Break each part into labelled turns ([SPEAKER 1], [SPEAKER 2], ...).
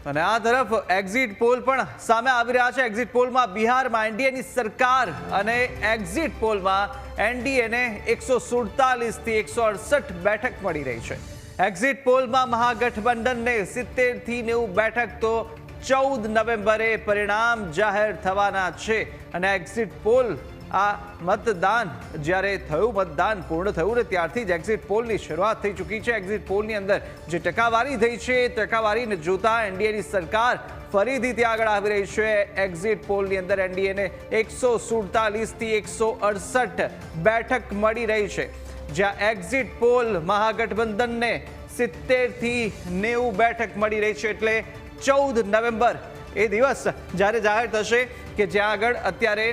[SPEAKER 1] અને આ તરફ એક્ઝિટ પોલ પણ સામે આવી રહ્યા છે। એક્ઝિટ પોલમાં બિહારમાં એનડીએની સરકાર અને એક્ઝિટ પોલમાં એનડીએને 147 થી 168 બેઠક મળી રહી છે। એક્ઝિટ પોલમાં મહાગઠબંધનને 70 થી 90 બેઠક તો 14 નવેમ્બરે પરિણામ જાહેર થવાના છે। અને એક્ઝિટ પોલ આ મતદાન જ્યારે થયું, મતદાન પૂર્ણ થયું ને ત્યારથી જ એક્ઝિટ પોલની શરૂઆત થઈ ચૂકી છે। એક્ઝિટ પોલની અંદર જે ટકાવારી થઈ છે ટકાવારીને જોતા એનડીએની સરકાર ફરીથી ત્યાં આગળ આવી રહી છે। એક્ઝિટ પોલની અંદર એનડીએને 147 થી 168 બેઠક મળી રહી છે, જ્યાં એક્ઝિટ પોલ મહાગઠબંધનને 70 થી 90 બેઠક મળી રહી છે। એટલે 14 નવેમ્બર એ દિવસ જ્યારે જાહેર થશે કે જ્યાં આગળ અત્યારે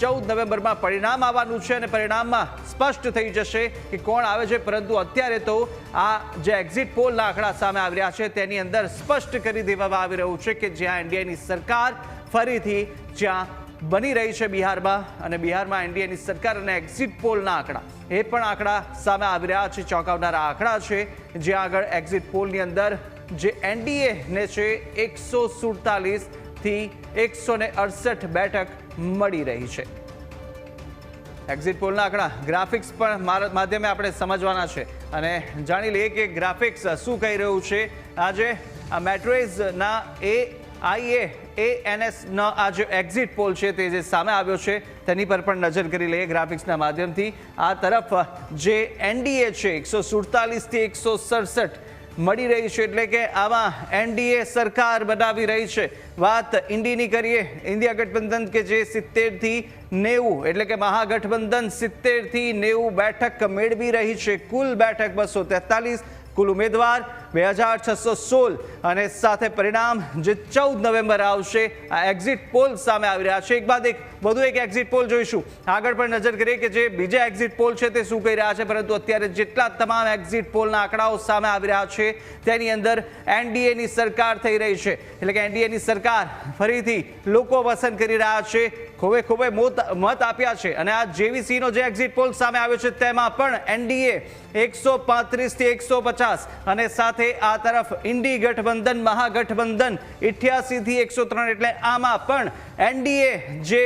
[SPEAKER 1] 14 નવેમ્બરમાં પરિણામ આવવાનું છે અને પરિણામમાં સ્પષ્ટ થઈ જશે કે કોણ આવે છે। પરંતુ અત્યારે તો આ જે એક્ઝિટ પોલના આંકડા સામે આવી રહ્યા છે તેની અંદર સ્પષ્ટ કરી દેવામાં આવી રહ્યું છે કે જ્યાં એનડીએની સરકાર ફરીથી જ્યાં બની રહી છે બિહારમાં, અને બિહારમાં એનડીએની સરકાર અને એક્ઝિટ પોલના આંકડા એ પણ આંકડા સામે આવી રહ્યા છે। ચોંકાવનારા આંકડા છે, જ્યાં આગળ એક્ઝિટ પોલની અંદર જે એનડીએને છે 147 થી 168 બેઠક મળી રહી છે। એક્ઝિટ પોલના આંકડા ગ્રાફિક્સ પણ માધ્યમે આપણે સમજવાના છે અને જાણી લઈએ કે ગ્રાફિક્સ શું કહી રહ્યું છે। આજે આ મેટ્રોઇઝના AIA-ANS આ જે એક્ઝિટ પોલ છે તે જે સામે આવ્યો છે તેની પર પણ નજર કરી લઈએ ગ્રાફિક્સના માધ્યમથી। આ તરફ જે એનડીએ છે 147 થી 167 મળી રહી છે, એટલે કે આમાં એનડીએ સરકાર બનાવી રહી છે। વાત ઇન્ડીની કરીએ, ઇન્ડિયા ગઠબંધન કે જે 70 થી 90 એટલે કે મહાગઠબંધન 70 થી 90 બેઠક મેળવી રહી છે। કુલ બેઠક 243, કુલ ઉમેદવાર 2616 અને સાથે પરિણામ જે 14 નવેમ્બર આવશે। આ એક્ઝિટ પોલ સામે આવી રહ્યા છે। એક બાદ એક વધુ એક એક્ઝિટ પોલ જોઈશું, આગળ પણ નજર કરીએ કે જે બીજા એક્ઝિટ પોલ છે તે શું કહી રહ્યા છે। પરંતુ અત્યારે જેટલા તમામ એક્ઝિટ પોલના આંકડાઓ સામે આવી રહ્યા છે તેની અંદર એનડીએની સરકાર થઈ રહી છે, એટલે કે એનડીએની સરકાર ફરીથી લોકો પસંદ કરી રહ્યા છે, ખોબે ખોબે મત આપ્યા છે। અને આ જેવીસીનો જે એક્ઝિટ પોલ સામે આવ્યો છે તેમાં પણ એનડીએ 135 થી 150 અને સાથે આ તરફ ઇન્ડી ગઠબંધન મહાગઠબંધન 88 થી 103, એટલે આમાં પણ એનડીએ જે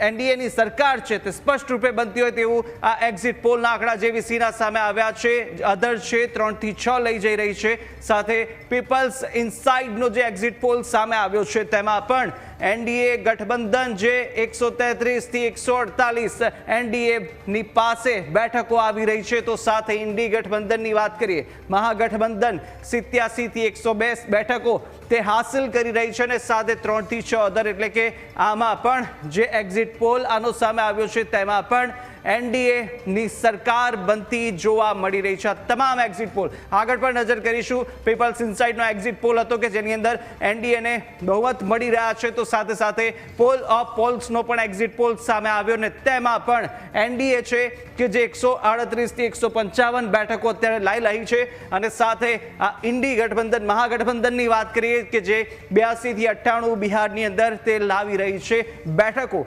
[SPEAKER 1] એનડીએની સરકાર છે તે સ્પષ્ટ રૂપે બનતી હોય તેવું આ એક્ઝિટ પોલના આંકડા જેવીસીના સામે આવ્યા છે। અધર છે 3 થી 6 લઈ જઈ રહી છે। સાથે પીપલ્સ ઇનસાઇડનો જે એક્ઝિટ પોલ સામે આવ્યો છે તેમાં પણ એનડીએ ગઠબંધન જે 133 થી 148 એનડીએ ની પાસે બેઠકો આવી રહી છે। તો સાથે ઇન્ડી ગઠબંધનની વાત કરીએ, મહાગઠબંધન 87 થી 102 બેઠકો તે હાંસલ કરી રહી છે અને સાથે 3 થી 6 અધર, એટલે કે આમાં પણ જે એક્ઝિટ પોલ આનો સામે આવ્યો છે તેમાં પણ એનડીએ ની સરકાર બનતી જોવા મળી રહી છે। તમામ એક્ઝિટ પોલ આગળ પણ નજર કરીશું। પીપલ્સ ઇનસાઇડનો એક્ઝિટ પોલ હતો કે જેની અંદર એનડીએને બહુમત મળી રહ્યા છે, તો સાથે સાથે પોલ ઓફ પોલ્સનો પણ એક્ઝિટ પોલ સામે આવ્યો ને તેમાં પણ એનડીએ છે કે જે 138 થી 155 બેઠકો અત્યારે લાવી રહી છે। અને સાથે આ ઇન્ડી ગઠબંધન મહાગઠબંધનની વાત કરીએ કે જે 82 થી 98 બિહારની અંદર તે લાવી રહી છે બેઠકો,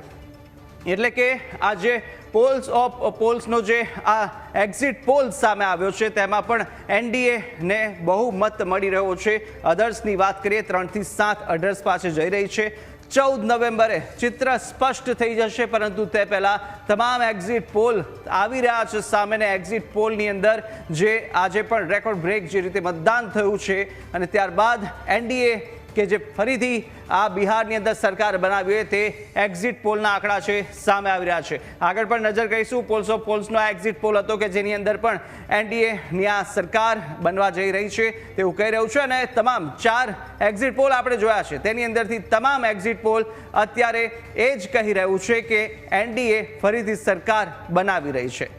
[SPEAKER 1] એટલે કે આ જે પોલ્સ ઓફ પોલ્સનો જે આ એક્ઝિટ પોલ સામે આવ્યો છે તેમાં પણ એનડીએને બહુમત મળી રહ્યો છે। અધર્સની વાત કરીએ 3 થી 7 અધર્સ પાસે જઈ રહી છે। 14 નવેમ્બરે ચિત્ર સ્પષ્ટ થઈ જશે, પરંતુ તે પહેલા તમામ એક્ઝિટ પોલ આવી રહ્યા છે સામે। એક્ઝિટ પોલની અંદર જે આજે પણ રેકોર્ડ બ્રેક જે રીતે મતદાન થયું છે અને ત્યારબાદ એનડીએ કે જે ફરીથી આ બિહારની અંદર સરકાર બનાવી હોય તે એક્ઝિટ પોલના આંકડા છે સામે આવી રહ્યા છે। આગળ પણ નજર કરીશું। પોલ્સ ઓફ પોલ્સનો એક્ઝિટ પોલ હતો કે જેની અંદર પણ એનડીએની આ સરકાર બનવા જઈ રહી છે તેવું કહી રહ્યું છે। અને તમામ 4 એક્ઝિટ પોલ આપણે જોયા છે તેની અંદરથી તમામ એક્ઝિટ પોલ અત્યારે એ જ કહી રહ્યું છે કે એનડીએ ફરીથી સરકાર બનાવી રહી છે।